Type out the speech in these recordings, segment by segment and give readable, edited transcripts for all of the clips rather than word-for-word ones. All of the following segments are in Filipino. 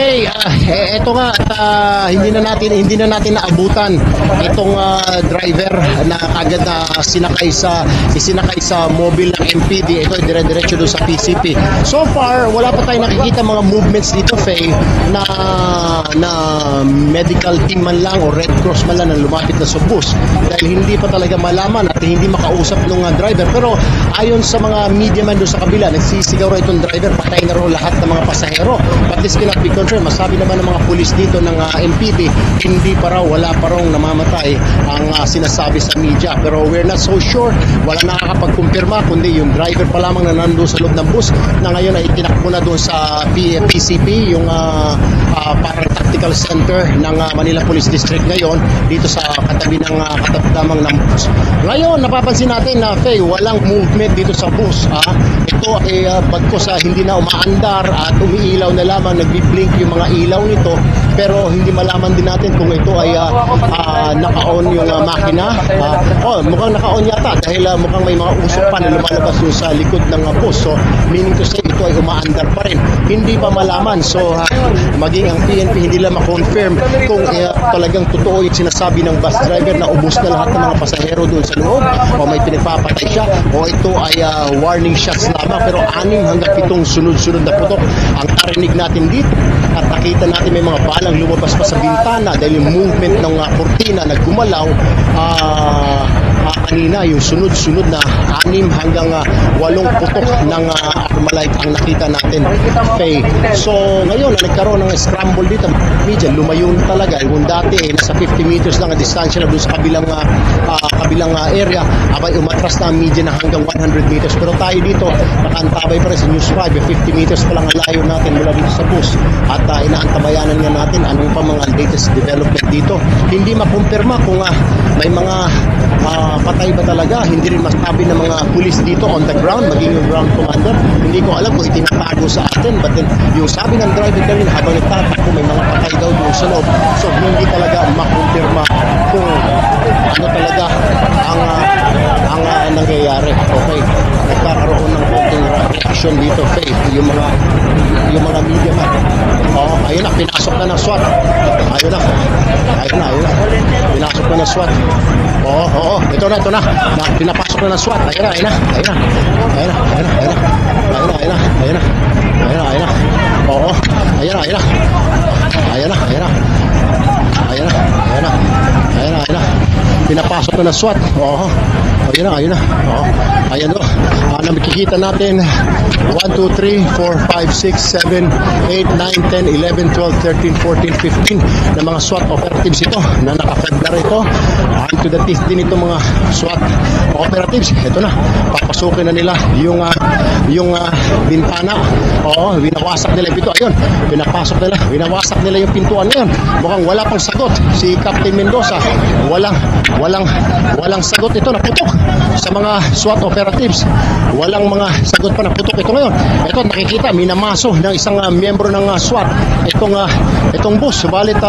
Faye, eto nga at hindi na natin naabutan itong driver na agad na isinakay sa mobile ng MPD. Ito ay dire-diretso doon sa PCP. So far, wala pa tayong nakikita mga movements dito, Faye, na medical team man lang o Red Cross man lang na lumapit na sa bus, dahil hindi pa talaga malaman at hindi makausap ng driver. Pero ayon sa mga media man doon sa kabila, nagsisigaw raw itong driver, patay na raw lahat ng mga pasahero. But this cannot be confirmed. Masabi naman ng mga pulis dito ng MPD, hindi pa raw, wala pa raw namamatay ang sinasabi sa media. Pero we're not so sure. Wala nakakapagkumpirma, kundi yung driver pa lamang na nandoon sa loob ng bus na ngayon ay tinakbo na doon sa PCP, yung Tactical Center ng Manila Police District ngayon, dito sa katabi ng katamang ng bus. Ngayon, napapansin natin na Faye, walang movement dito sa bus. Ito ay bagkos hindi na umaandar at umiilaw na lamang, nagbi-blink yung mga ilaw nito, pero hindi malaman din natin kung ito ay naka-on yung makina. Mukhang naka-on yata dahil mukhang may mga usok pa na lumalabas yung sa likod ng bus. So, meaning to say, ito ay umaandar pa rin. Hindi pa malaman. So, maging ang PNP hindi lang ma-confirm kung talagang totoo yung sinasabi ng bus driver na ubos na lahat ng mga pasahero doon sa loob, o may pinagpapatay siya, o ito ay warning shots lamang. Pero 6 hanggang 7 sunod-sunod na putok ang narinig natin dito, at nakita natin may mga balang lumabas pa sa bintana dahil yung movement ng kortina na gumalaw kanina, yung sunod-sunod na 6 hanggang 8 putok ng Armalite ang nakita natin, Faye. So ngayon nagkaroon ng scramble dito, medyo lumayo talaga. Kung dati nasa 50 meters lang ang distansya na doon sa kabilang area, abay umatras na ang media na hanggang 100 meters. Pero tayo dito nakaantabay pa rin sa News 5, 50 meters pa lang ang layo natin mula dito sa bus, at inaantabayanan nga natin anong pa mga latest development dito. Hindi makumpirma kung may mga patay ba talaga. Hindi rin masabi ng mga pulis dito on the ground, maging yung ground commander. Hindi ko alam kung itinatago sa atin, but then yung sabi ng driver kanina habang nagtatakbo, may mga patay daw doon sa loob. So hindi talaga makumpirma kung ano talaga ang nangyayari. Okay, nagkakaroon ng konting reaction dito, Faith, yung mga media man. Ayun na, pinasok na ng SWAT. Ayun na, pinasok na ng SWAT. Ito na, pinapasok na ng SWAT. Ayun na. Pinapasok na ng SWAT. Ayun na. Ayan o. Nakikita natin 1, 2, 3, 4, 5, 6, 7, 8, 9, 10, 11, 12, 13, 14, 15 na mga SWAT operatives ito na naka-feblar ito. To the teeth din itong mga SWAT operatives. Ito na, papasukin na nila yung bintana. Winawasak nila yung pinto. Ayun, winawasak nila yung pintuan ngayon. Mukhang wala pang sagot si Captain Mendoza. Walang sagot ito na putok sa mga SWAT operatives. Walang mga sagot pa na putok ito ngayon. Ito, nakikita, minamaso ng isang miyembro ng SWAT itong bus. Subalit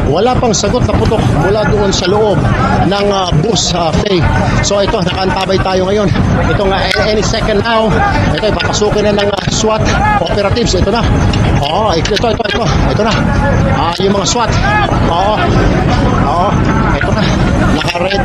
wala pang sagot na putok mula doon sa loob ng bus, Faye. So ito, nakaantabay tayo ngayon. Ito nga, any second now, ito, papasukin na ng SWAT operatives. Ito na. Ito na. Yung mga SWAT. Ito na. Naka-red.